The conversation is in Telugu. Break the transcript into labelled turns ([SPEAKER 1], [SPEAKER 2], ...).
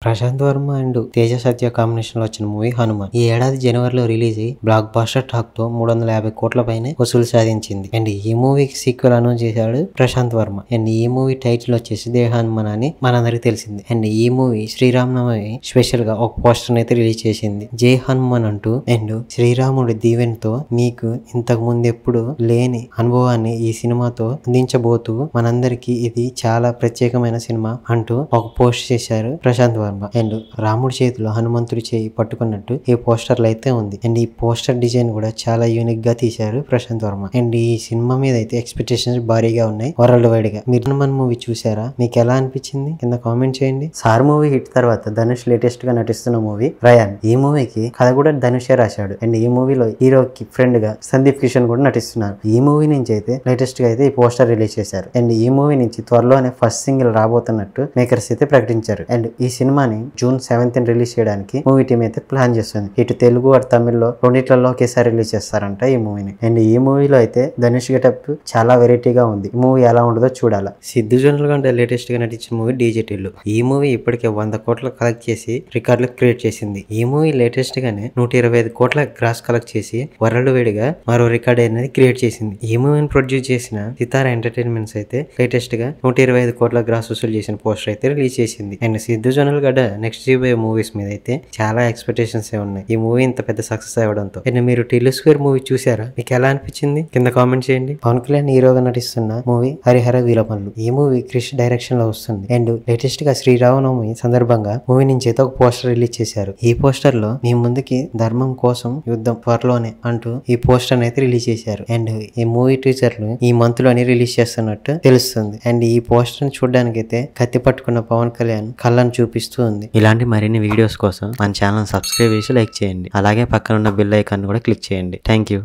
[SPEAKER 1] ప్రశాంత్ వర్మ అండ్ తేజ సత్య కాంబినేషన్ లో వచ్చిన మూవీ హనుమాన్ ఈ ఏడాది జనవరిలో రిలీజ్ అయ్యి బ్లాక్ బాస్టర్ టాక్ తో 350 కోట్ల పైన వసూలు సాధించింది. అండ్ ఈ మూవీకి సీక్వెల్ అనౌన్స్ చేశాడు ప్రశాంత్ వర్మ. అండ్ ఈ మూవీ టైటిల్ వచ్చేసి దే హనుమాన్ అని మనందరికి తెలిసింది. అండ్ ఈ మూవీ శ్రీరామనవమి స్పెషల్ గా ఒక పోస్టర్ అయితే రిలీజ్ చేసింది. జై హనుమాన్ అంటూ అండ్ శ్రీరాముడి దీవెనతో మీకు ఇంతకు ముందు ఎప్పుడు లేని అనుభవాన్ని ఈ సినిమాతో అందించబోతూ మనందరికి ఇది చాలా ప్రత్యేకమైన సినిమా అంటూ ఒక పోస్ట్ చేశారు ప్రశాంత్ వర్మ. అండ్ రాముడి చేతిలో హనుమంతుడి చేయి పట్టుకున్నట్టు ఈ పోస్టర్లు అయితే ఉంది. అండ్ ఈ పోస్టర్ డిజైన్ కూడా చాలా యూనిక్ గా తీశారు ప్రశాంత్ వర్మ. అండ్ ఈ సినిమా మీద అయితే ఎక్స్పెక్టేషన్స్ భారీగా ఉన్నాయి వరల్డ్ వైడ్ గా. మీరు హనుమాన్ మూవీ చూసారా? మీకు ఎలా అనిపించింది కింద కామెంట్ చేయండి. సార్ మూవీ హిట్ తర్వాత ధనుష్ లేటెస్ట్ గా నటిస్తున్న మూవీ రయాన్. ఈ మూవీకి కథ కూడా ధనుషే రాశాడు. అండ్ ఈ మూవీలో హీరోకి ఫ్రెండ్ గా సందీప్ కిషన్ కూడా నటిస్తున్నారు. ఈ మూవీ నుంచి అయితే లేటెస్ట్ గా అయితే ఈ పోస్టర్ రిలీజ్ చేశారు. అండ్ ఈ మూవీ నుంచి త్వరలోనే ఫస్ట్ సింగిల్ రాబోతున్నట్టు మేకర్స్ అయితే ప్రకటించారు. అండ్ ఈ సినిమాని జూన్ 7th రిలీజ్ చేయడానికి మూవీ టీమ్ అయితే ప్లాన్ చేస్తుంది. ఇటు తెలుగు అటు తమిళ్లో రెండిట్లలో ఒకేసారి రిలీజ్ చేస్తారంట ఈ మూవీని. అండ్ ఈ మూవీలో అయితే ధనుష్ గెటప్ చాలా వెరైటీగా ఉంది. ఈ మూవీ ఎలా ఉంటుందో చూడాలా. సిద్ధు జొన్నల కంటే లేటెస్ట్ గా నటించిన మూవీ డీజేటీలు. ఈ మూవీ ఇప్పటికే 100 కోట్లు కలెక్ట్ చేసి రికార్డులు క్రియేట్ చేసింది. ఈ మూవీ లేటెస్ట్ గానే 125 కోట్ల గ్రాస్ కలెక్ట్ చేసి వరల్డ్ వైడ్ గా మరో రికార్డ్ అనేది క్రియేట్ చేసింది. ఈ మూవీని ప్రొడ్యూస్ చేసిన సితారా ఎంటర్టైన్మెంట్స్ అయితే లేటెస్ట్ గా 125 కోట్ల గ్రాస్ వసూలు చేసిన పోస్టర్ అయితే రిలీజ్ చేసింది. అండ్ సిద్ధు జొన్నల గడ్డ నెక్స్ట్ జీబోయే మూవీస్ మీద అయితే చాలా ఎక్స్పెక్టేషన్స్ ఉన్నాయి ఈ మూవీ ఇంత పెద్ద సక్సెస్ అవ్వడంతో. అండ్ మీరు టిల్లు స్క్వేర్ మూవీ చూసారా? మీకు ఎలా అనిపించింది కింద కామెంట్ చేయండి. పవన్ కళ్యాణ్ హీరోగా నటిస్తున్న మూవీ హరిహర వీరమల్లు. ఈ మూవీ క్రిష్ డైరెక్షన్ లో వస్తుంది. అండ్ లేటెస్ట్ గా శ్రీరామనవమి సందర్భంగా మూవీ నుంచి అయితే ఒక పోస్టర్ రిలీజ్ చేశారు. ఈ పోస్టర్ లో మీ ముందుకి ధర్మం కోసం యుద్ధం త్వరలోనే అంటూ ఈ పోస్టర్ అయితే రిలీజ్ చేశారు. అండ్ ఈ మూవీ టీజర్లు ఈ మంత్ లోనే రిలీజ్ చేస్తున్నట్టు తెలుస్తుంది. అండ్ ఈ పోస్టర్ చూడడానికి అయితే కత్తి పట్టుకున్న పవన్ కళ్యాణ్ కళ్ళను చూపిస్తూ ఉంది. ఇలాంటి మరిన్ని వీడియోస్ కోసం మన ఛానల్ సబ్స్క్రైబ్ చేసి లైక్ చేయండి. అలాగే పక్కన ఉన్న బెల్ ఐకాన్ కూడా క్లిక్ చేయండి. Thank you.